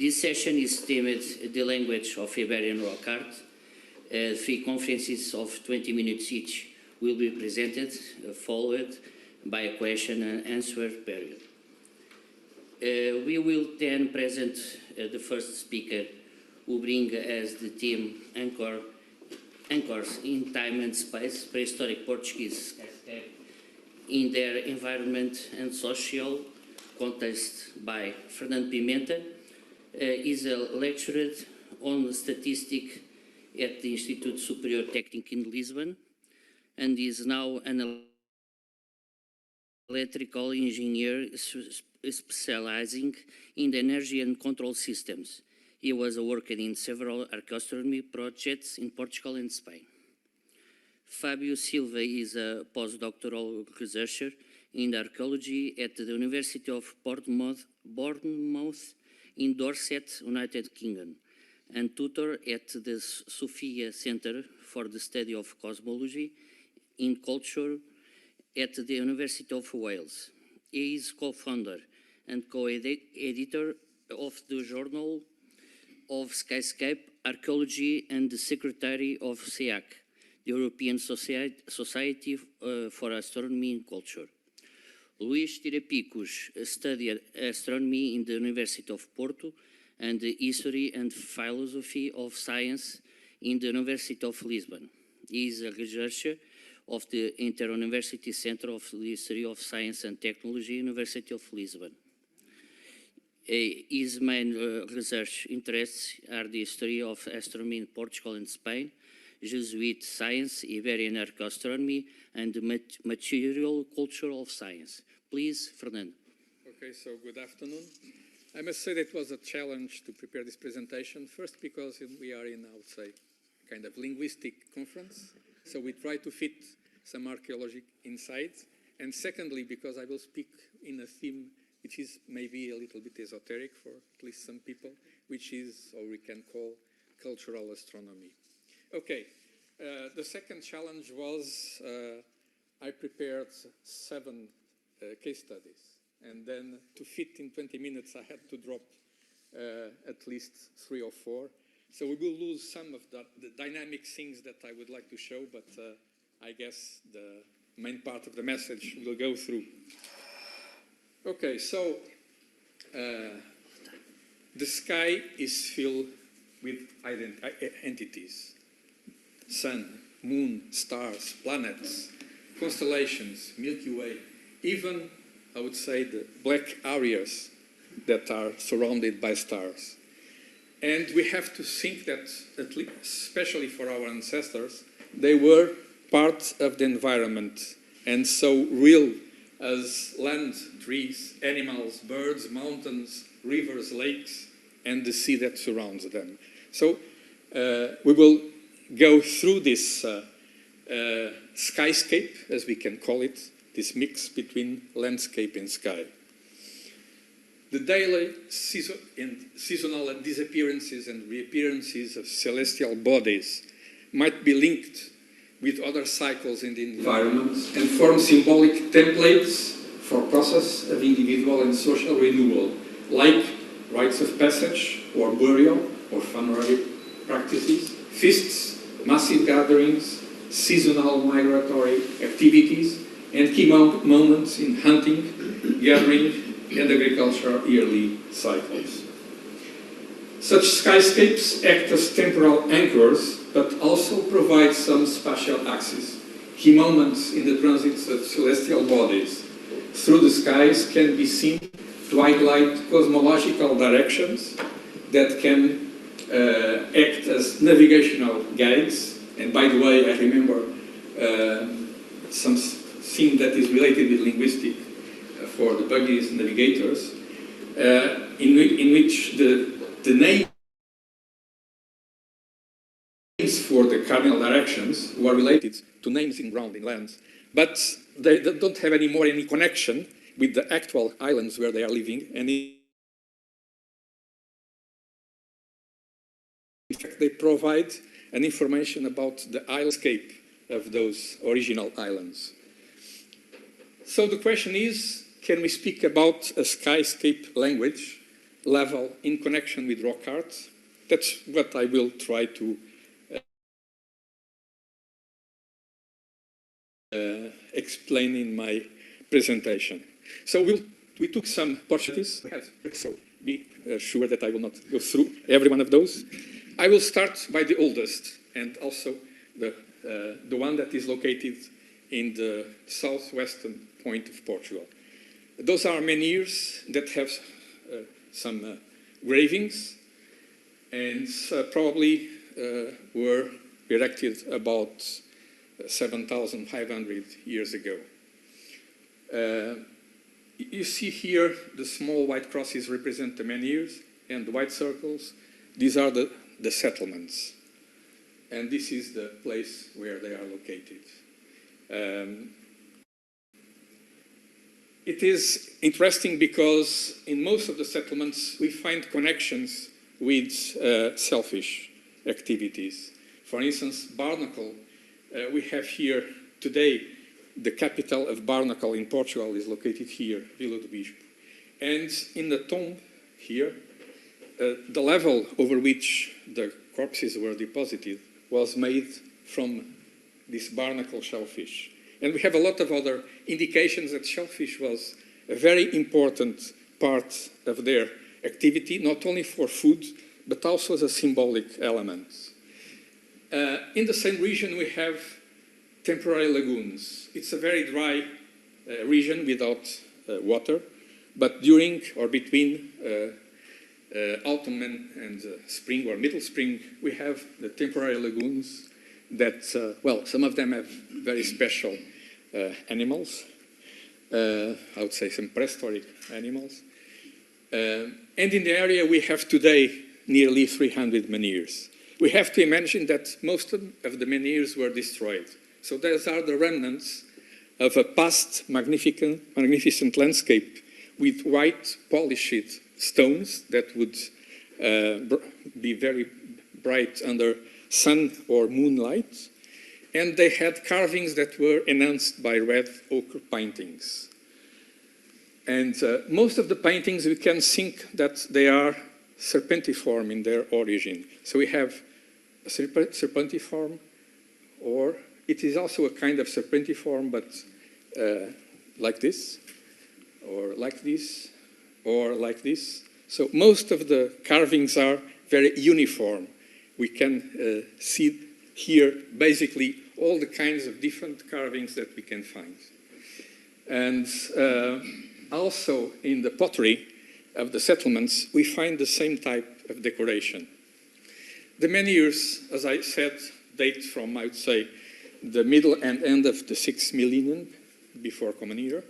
This session is themed The Language of Iberian Rock Art. 3 conferences of 20 minutes each will be presented, followed by a question and answer period. We will then present the first speaker, who brings as the theme Anchors in Time and Space, Prehistoric Portuguese in Their Environment and Social Context by Fernando Pimenta. Is a lecturer on statistics at the Instituto Superior Técnico in Lisbon and is now an electrical engineer specializing in energy and control systems. He was working in several astronomy projects in Portugal and Spain. Fábio Silva is a postdoctoral researcher in archaeology at the University of Bournemouth in Dorset, United Kingdom, and tutor at the Sophia Centre for the Study of Cosmology in Culture at the University of Wales. He is co-founder and co-editor of the Journal of Skyscape Archaeology and the secretary of SEAC, the European Society for Astronomy and Culture. Luís Tirapicos studied astronomy in the University of Porto and the history and philosophy of science in the University of Lisbon. He is a researcher of the Inter-University Centre of the History of Science and Technology, University of Lisbon. His main research interests are the history of astronomy in Portugal and Spain, Jesuit science, Iberian archaeoastronomy, and the material culture of science. Please, Fernando. Okay, so good afternoon. I must say that it was a challenge to prepare this presentation. First, because we are in, I would say, kind of linguistic conference. So we try to fit some archaeological insights. And secondly, because I will speak in a theme which is maybe a little bit esoteric for at least some people, which is, or we can call, cultural astronomy. Okay, the second challenge was I prepared 7 case studies. And then to fit in 20 minutes, I had to drop at least 3 or 4. So we will lose some of the dynamic things that I would like to show, but I guess the main part of the message will go through. Okay, so the sky is filled with entities. Sun, moon, stars, planets, constellations, Milky Way, even, I would say, the black areas that are surrounded by stars. And we have to think that, at least, especially for our ancestors, they were part of the environment and so real as land, trees, animals, birds, mountains, rivers, lakes, and the sea that surrounds them. So we will go through this skyscape, as we can call it, this mix between landscape and sky. The daily seasonal disappearances and reappearances of celestial bodies might be linked with other cycles in the environment and form symbolic templates for process of individual and social renewal, like rites of passage or burial or funerary practices, feasts, massive gatherings, seasonal migratory activities, and key moments in hunting, gathering, and agricultural yearly cycles. Such skyscapes act as temporal anchors, but also provide some spatial axes. Key moments in the transits of celestial bodies through the skies can be seen to highlight cosmological directions that can act as navigational guides. And by the way, I remember something that is related with linguistics for the buggies navigators, in which the names for the cardinal directions were related to names in ground in lands, but they don't have any connection with the actual islands where they are living, and in fact they provide an information about the islandscape of those original islands. So the question is, can we speak about a skyscape language level in connection with rock art. That's what I will try to explain in my presentation. So we took some opportunities, so be sure that I will not go through every one of those. I will start by the oldest, and also the one that is located in the southwestern point of Portugal. Those are menhirs that have some gravings, and probably were erected about 7,500 years ago. You see here the small white crosses represent the menhirs, and the white circles, these are the settlements. And this is the place where they are located. It is interesting because in most of the settlements we find connections with selfish activities. For instance, Barnacle, we have here today, the capital of Barnacle in Portugal is located here, Vila do Bispo. And in the tomb here, the level over which the corpses were deposited was made from this Barnacle shellfish. And we have a lot of other indications that shellfish was a very important part of their activity, not only for food, but also as a symbolic element. In the same region, we have temporary lagoons. It's a very dry region without water, but during or between autumn and spring or middle spring, we have the temporary lagoons that, well, some of them have very special animals. I would say some prehistoric animals. And in the area we have today nearly 300 menhirs. We have to imagine that most of the menhirs were destroyed. So those are the remnants of a past magnificent landscape with white polished stones that would be very bright under sun or moonlight. And they had carvings that were enhanced by red ochre paintings. And most of the paintings, we can think that they are serpentiform in their origin. So we have a serpentiform, or it is also a kind of serpentiform, but like this, or like this, or like this. So most of the carvings are very uniform. We can see here basically all the kinds of different carvings that we can find. And also in the pottery of the settlements, we find the same type of decoration. The menhirs, as I said, date from, I would say, the middle and end of the 6th millennium before Common Era.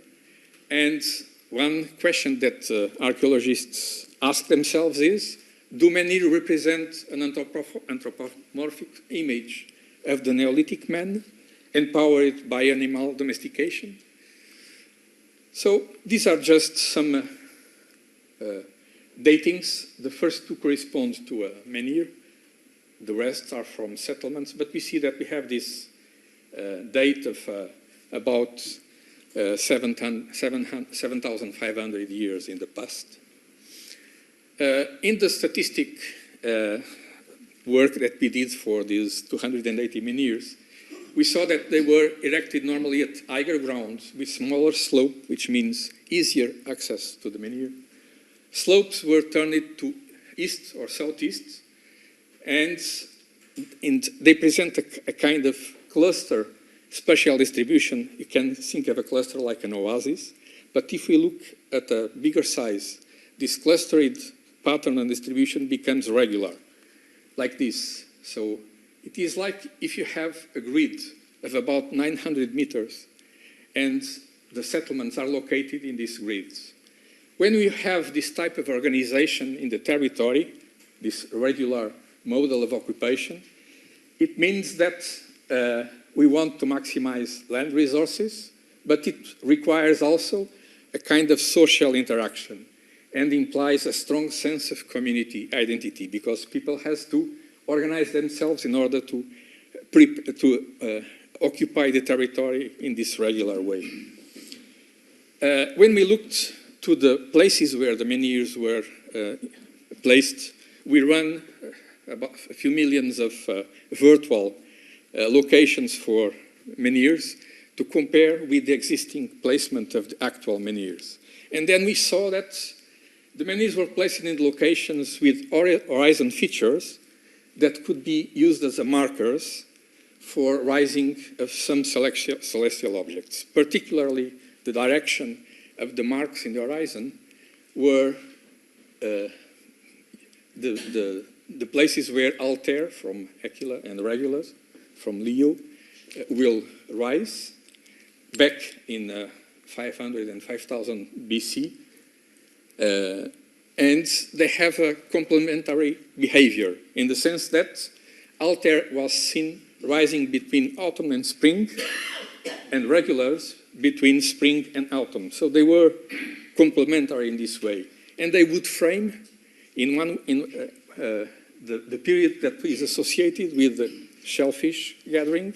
And one question that archaeologists ask themselves is, do menhirs represent an anthropomorphic image of the Neolithic man, empowered by animal domestication? So these are just some datings. The first two correspond to a menhir. The rest are from settlements, but we see that we have this date of about 7,500 years in the past. In the statistic work that we did for these 280 menhirs, we saw that they were erected normally at higher ground with smaller slope, which means easier access to the menhir. Slopes were turned to east or southeast, and they present a kind of cluster spatial distribution. You can think of a cluster like an oasis, but if we look at a bigger size, this clustered pattern and distribution becomes regular, like this. So it is like if you have a grid of about 900 meters and the settlements are located in these grids. When we have this type of organization in the territory, this regular model of occupation, it means that we want to maximize land resources, but it requires also a kind of social interaction and implies a strong sense of community identity, because people have to organize themselves in order to occupy the territory in this regular way. When we looked to the places where the menhirs were placed, we run about a few millions of virtual locations for menhirs to compare with the existing placement of the actual menhirs. And then we saw that the menhirs were placed in locations with horizon features that could be used as markers for rising of some celestial objects. Particularly, the direction of the marks in the horizon were the places where Altair from Aquila and Regulus from Leo will rise back in 500 and 5000 BC. And they have a complementary behavior in the sense that Altair was seen rising between autumn and spring, and Regulus between spring and autumn. So they were complementary in this way. And they would frame in the period that is associated with the shellfish gathering,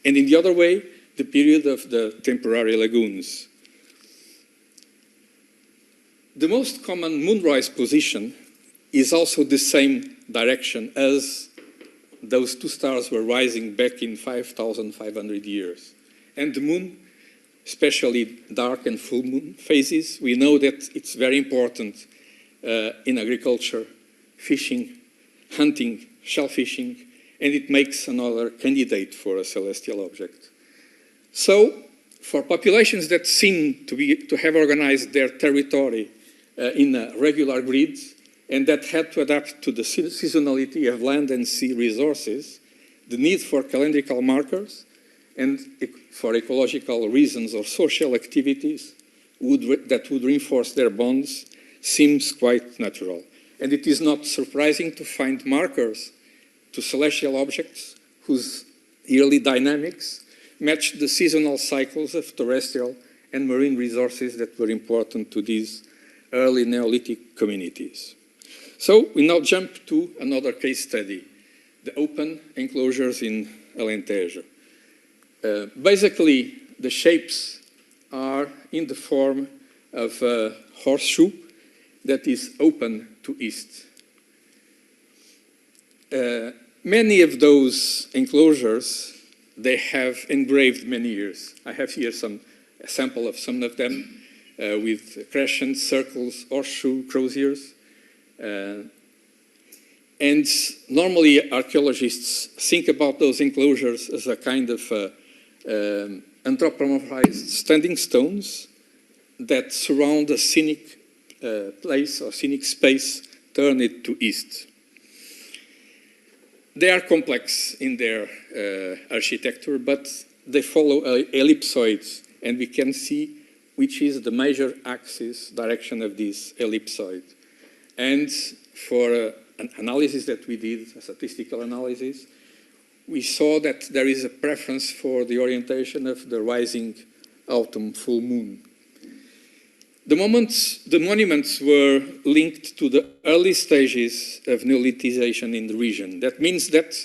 and in the other way, the period of the temporary lagoons. The most common moonrise position is also the same direction as those two stars were rising back in 5,500 years. And the moon, especially dark and full moon phases, we know that it's very important in agriculture, fishing, hunting, shellfishing, and it makes another candidate for a celestial object. So, for populations that seem to have organized their territory in regular grids, and that had to adapt to the seasonality of land and sea resources, the need for calendrical markers and for ecological reasons or social activities that would reinforce their bonds seems quite natural. And it is not surprising to find markers to celestial objects whose yearly dynamics match the seasonal cycles of terrestrial and marine resources that were important to these early Neolithic communities. So we now jump to another case study, the open enclosures in Alentejo. Basically, the shapes are in the form of a horseshoe that is open to east. Many of those enclosures, they have engraved menhirs. I have here a sample of some of them with crescents, circles, horseshoe, croziers. And normally archaeologists think about those enclosures as a kind of anthropomorphized standing stones that surround a scenic place or scenic space turned to east. They are complex in their architecture, but they follow ellipsoids, and we can see which is the major axis direction of this ellipsoid. And for an analysis that we did, a statistical analysis, we saw that there is a preference for the orientation of the rising autumn full moon. The monuments were linked to the early stages of Neolithization in the region. That means that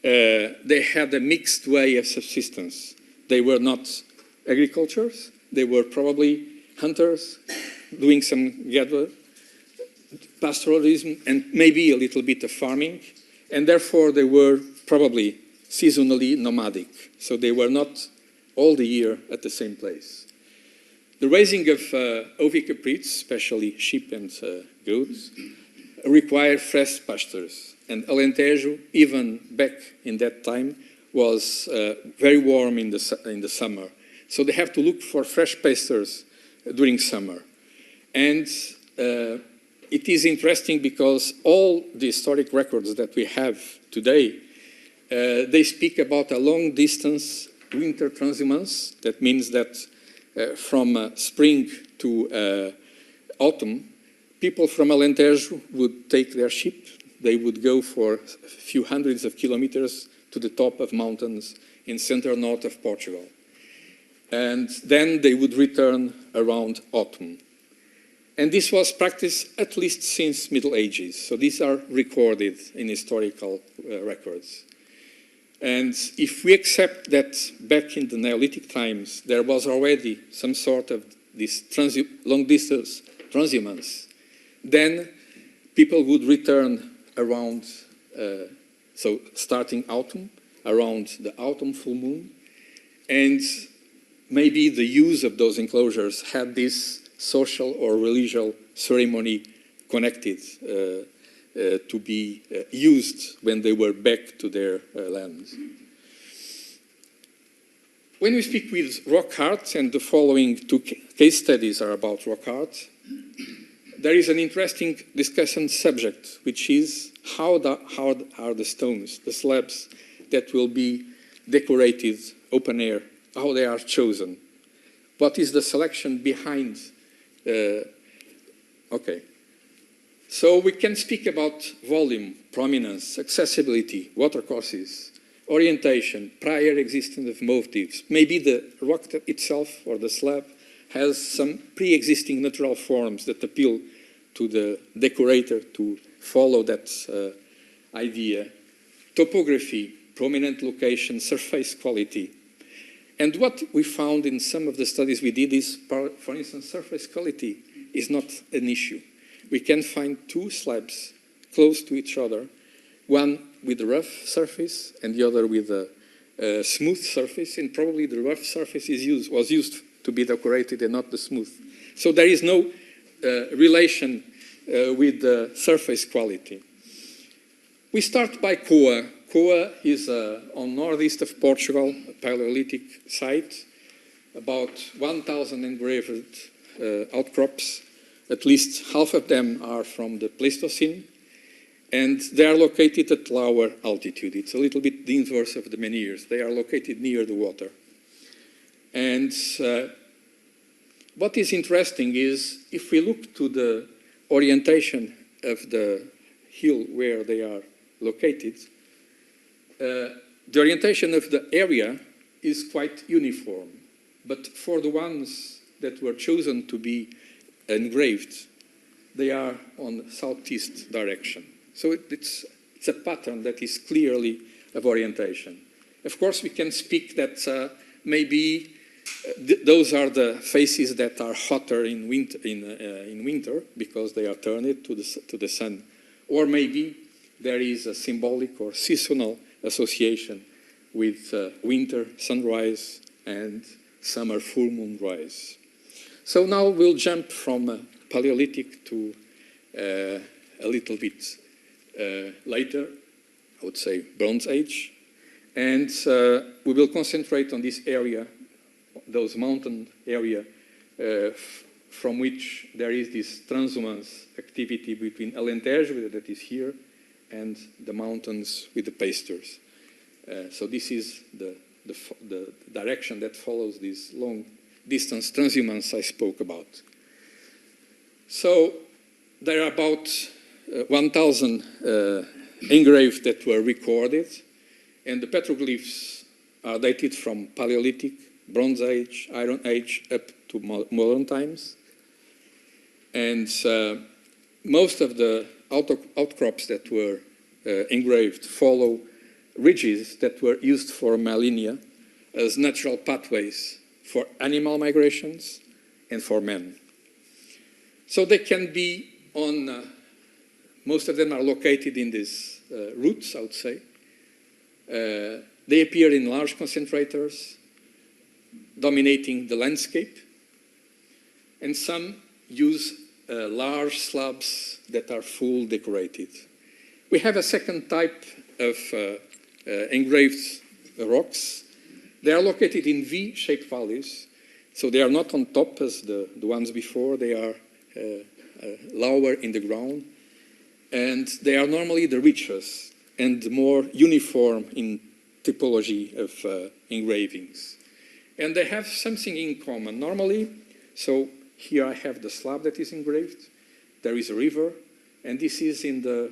they had a mixed way of subsistence. They were not agricultures, they were probably hunters doing some gather, pastoralism, and maybe a little bit of farming, and therefore they were probably seasonally nomadic, so they were not all the year at the same place. The raising of ovicaprids, especially sheep and goats, require fresh pastures, and Alentejo, even back in that time, was very warm in the summer. So they have to look for fresh pastures during summer. And it is interesting because all the historic records that we have today, they speak about a long distance winter transhumance. That means that from spring to autumn, people from Alentejo would take their ship. They would go for a few hundreds of kilometers to the top of mountains in center north of Portugal. And then they would return around autumn. And this was practiced at least since Middle Ages. So these are recorded in historical records. And if we accept that back in the Neolithic times, there was already some sort of this long-distance transhumance, then people would return around, so starting autumn, around the autumn full moon, and maybe the use of those enclosures had this social or religious ceremony connected to be used when they were back to their lands. When we speak with rock art, and the following two case studies are about rock art, there is an interesting discussion subject, which is how are the stones, the slabs that will be decorated open air, how they are chosen. What is the selection behind? Okay. So we can speak about volume, prominence, accessibility, watercourses, orientation, prior existence of motifs. Maybe the rock itself or the slab has some pre-existing natural forms that appeal to the decorator to follow that idea. Topography, prominent location, surface quality. And what we found in some of the studies we did is, for instance, surface quality is not an issue. We can find two slabs close to each other, one with a rough surface and the other with a smooth surface, and probably the rough surface was used to be decorated and not the smooth. So there is no relation with the surface quality. We start by Coa. Coa is on northeast of Portugal, a Paleolithic site, about 1,000 engraved outcrops. At least half of them are from the Pleistocene, and they are located at lower altitude. It's a little bit the inverse of the menhirs. They are located near the water. And what is interesting is, if we look to the orientation of the hill where they are located, the orientation of the area is quite uniform. But for the ones that were chosen to be engraved, they are on the southeast direction. So it's a pattern that is clearly of orientation. Of course, we can speak that maybe those are the faces that are hotter in winter because they are turned to the sun. Or maybe there is a symbolic or seasonal association with winter sunrise and summer full moon rise. So now we'll jump from Paleolithic to a little bit later, I would say Bronze Age. And we will concentrate on this area, those mountain area from which there is this transhumance activity between Alentejo, that is here, and the mountains with the pastures. So this is the direction that follows this long distance transhumance I spoke about. So there are about 1,000 engraved that were recorded, and the petroglyphs are dated from Paleolithic, Bronze Age, Iron Age, up to modern times. And most of the outcrops that were engraved follow ridges that were used for millennia as natural pathways for animal migrations and for men. So they can be on, most of them are located in these routes, I would say. They appear in large concentrators, dominating the landscape, and some use large slabs that are full decorated. We have a second type of engraved rocks. They are located in V-shaped valleys, so they are not on top as the ones before. They are lower in the ground, and they are normally the richest and more uniform in typology of engravings. And they have something in common. Normally, so here I have the slab that is engraved. There is a river, and this is in the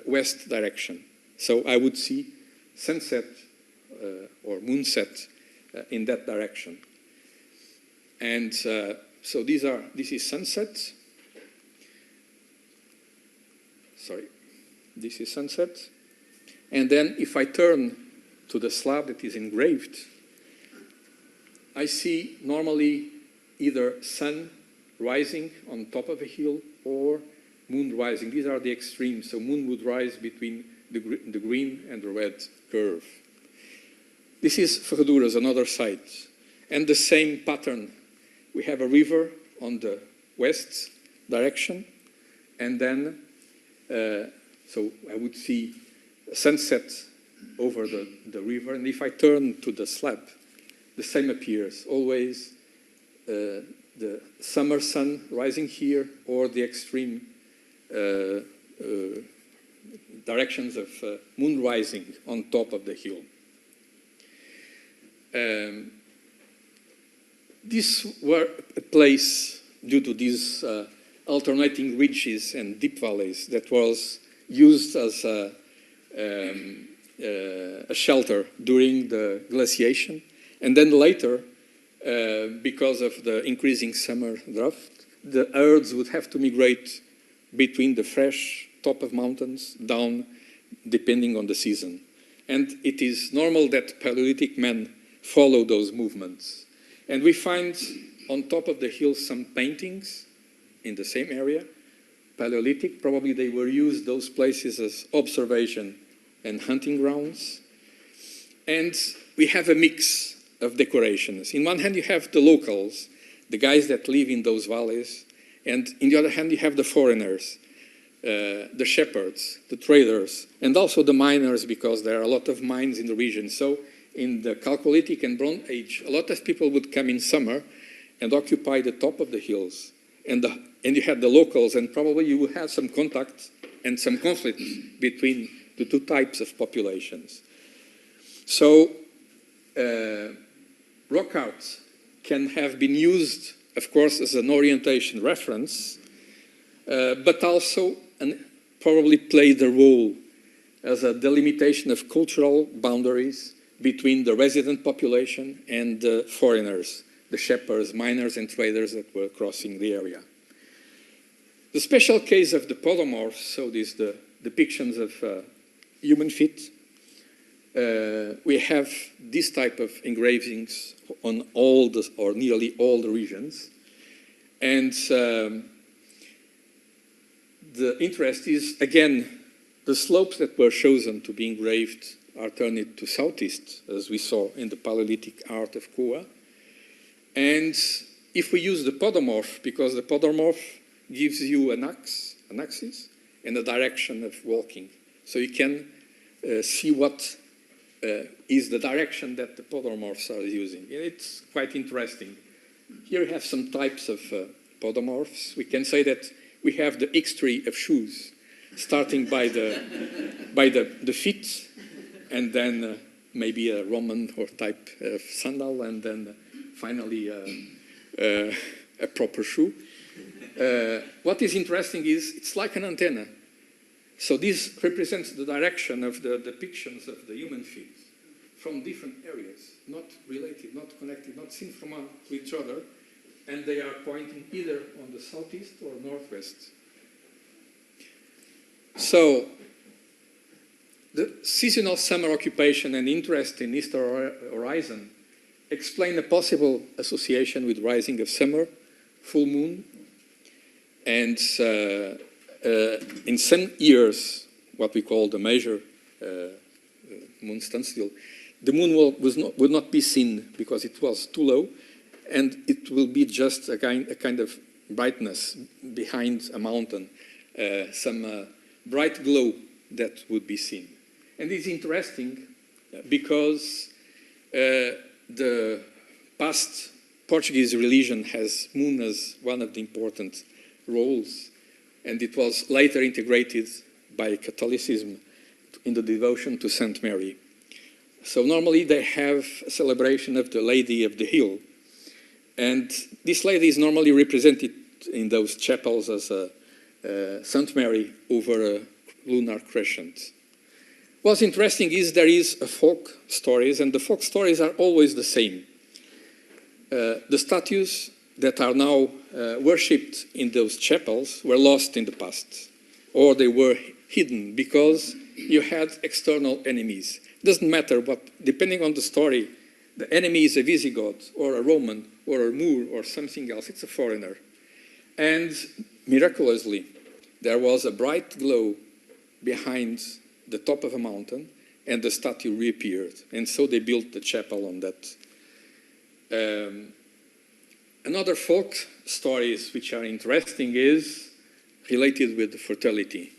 west direction. So I would see sunset or moonset in that direction. And so this is sunset. Sorry, this is sunset. And then if I turn to the slab that is engraved, I see normally either sun rising on top of a hill or moon rising. These are the extremes. So moon would rise between the green and the red curve. This is Ferraduras, another site. And the same pattern. We have a river on the west direction, and then, so I would see a sunset over the river, and if I turn to the slab, the same appears, always the summer sun rising here, or the extreme directions of moon rising on top of the hill. This were a place, due to these alternating ridges and deep valleys, that was used as a shelter during the glaciation. And then later, because of the increasing summer drought, the herds would have to migrate between the fresh top of mountains down, depending on the season. And it is normal that Paleolithic men follow those movements. And we find on top of the hill some paintings in the same area, Paleolithic. Probably they were used, those places, as observation and hunting grounds. And we have a mix of decorations. In one hand, you have the locals, the guys that live in those valleys. And in the other hand, you have the foreigners, the shepherds, the traders, and also the miners, because there are a lot of mines in the region. So in the Chalcolithic and Bronze Age, a lot of people would come in summer and occupy the top of the hills. And you had the locals, and probably you would have some contact and some conflict between the two types of populations. So rock art can have been used, of course, as an orientation reference, but also probably played a role as a delimitation of cultural boundaries between the resident population and the foreigners, the shepherds, miners, and traders that were crossing the area. The special case of the podomorphs, so these the depictions of human feet. We have this type of engravings on all the, or nearly all the regions. And the interest is, again, the slopes that were chosen to be engraved are turned to southeast, as we saw in the Paleolithic art of Koa. And if we use the podomorph, because the podomorph gives you an axis and a direction of walking. So you can see what is the direction that the podomorphs are using. And it's quite interesting. Here we have some types of podomorphs. We can say that we have the X-tree of shoes, starting by the feet, and then maybe a Roman or type of sandal, and then finally a proper shoe. What is interesting is it's like an antenna. So this represents the direction of the depictions of the human feet from different areas, not related, not connected, not seen from each other, and they are pointing either on the southeast or northwest. So the seasonal summer occupation and interest in eastern horizon explain a possible association with rising of summer, full moon, and in some years, what we call the major moon standstill, the moon would not be seen because it was too low, and it will be just a kind of brightness behind a mountain, some bright glow that would be seen. And it's interesting because the past Portuguese religion has moon as one of the important roles, and it was later integrated by Catholicism in the devotion to Saint Mary. So normally they have a celebration of the Lady of the Hill, and this lady is normally represented in those chapels as Saint Mary over a lunar crescent. What's interesting is there is a folk stories, and the folk stories are always the same. The statues that are now worshipped in those chapels were lost in the past, or they were hidden because you had external enemies. Doesn't matter, but depending on the story, The enemy is a Visigoth or a Roman or a Moor or something else. It's a foreigner. And miraculously, there was a bright glow behind the top of a mountain, and the statue reappeared. And so they built the chapel on that. Another folk stories which are interesting is related with fertility.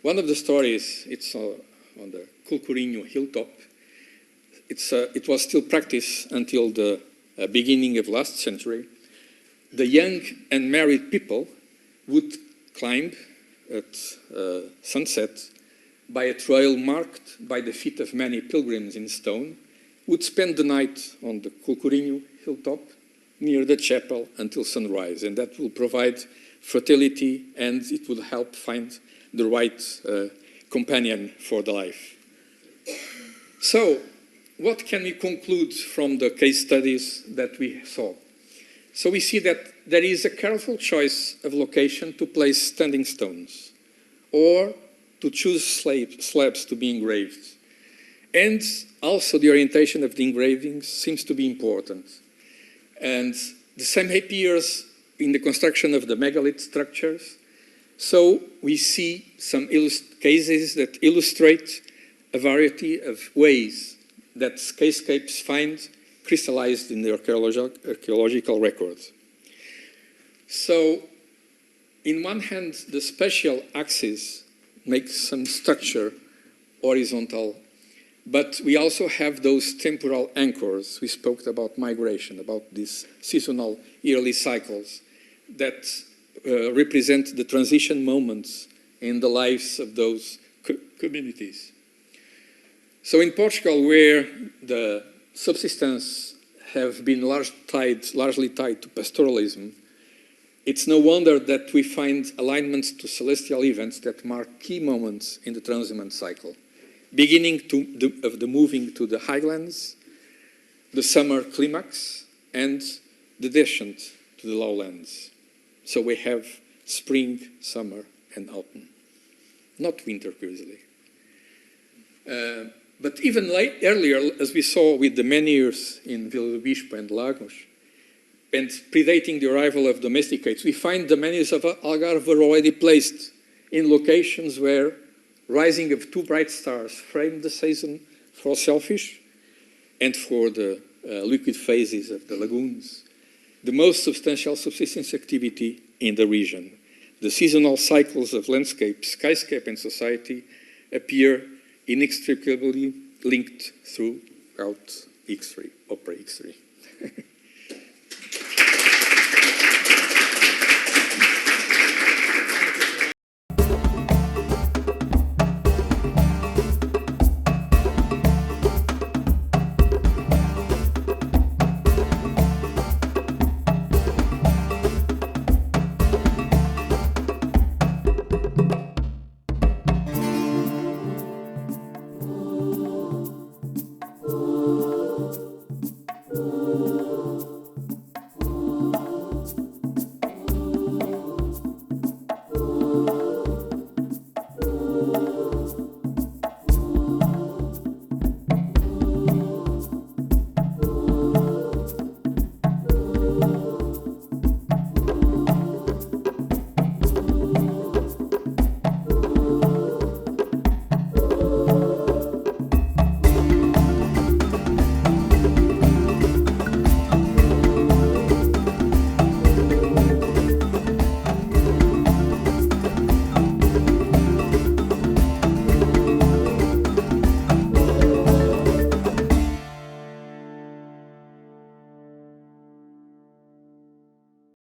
One of the stories, it's on the Culcurinho hilltop. It was still practiced until the beginning of last century. The young and married people would climb at sunset by a trail marked by the feet of many pilgrims in stone, would spend the night on the Culcurinho hilltop near the chapel until sunrise, and that will provide fertility, and it will help find the right companion for the life. So, what can we conclude from the case studies that we saw? So we see that there is a careful choice of location to place standing stones, or to choose slabs to be engraved. And also the orientation of the engravings seems to be important. And the same appears in the construction of the megalith structures. So we see some cases that illustrate a variety of ways that skyscapes find crystallized in the archaeological records. So, in one hand, the spatial axis makes some structure horizontal, but we also have those temporal anchors. We spoke about migration, about these seasonal yearly cycles that represent the transition moments in the lives of those communities. So in Portugal, where the subsistence have been largely tied to pastoralism, it's no wonder that we find alignments to celestial events that mark key moments in the transhumant cycle, beginning of the moving to the highlands, the summer climax, and the descent to the lowlands. So we have spring, summer, and autumn. Not winter, curiously. But even earlier, as we saw with the menhirs in Vila do Bispo and Lagos, and predating the arrival of domesticates, we find the menhirs of Algarve were already placed in locations where rising of two bright stars framed the season for shellfish and for the liquid phases of the lagoons, the most substantial subsistence activity in the region. The seasonal cycles of landscape, skyscape, and society appear inextricably linked throughout X3, Opera X3.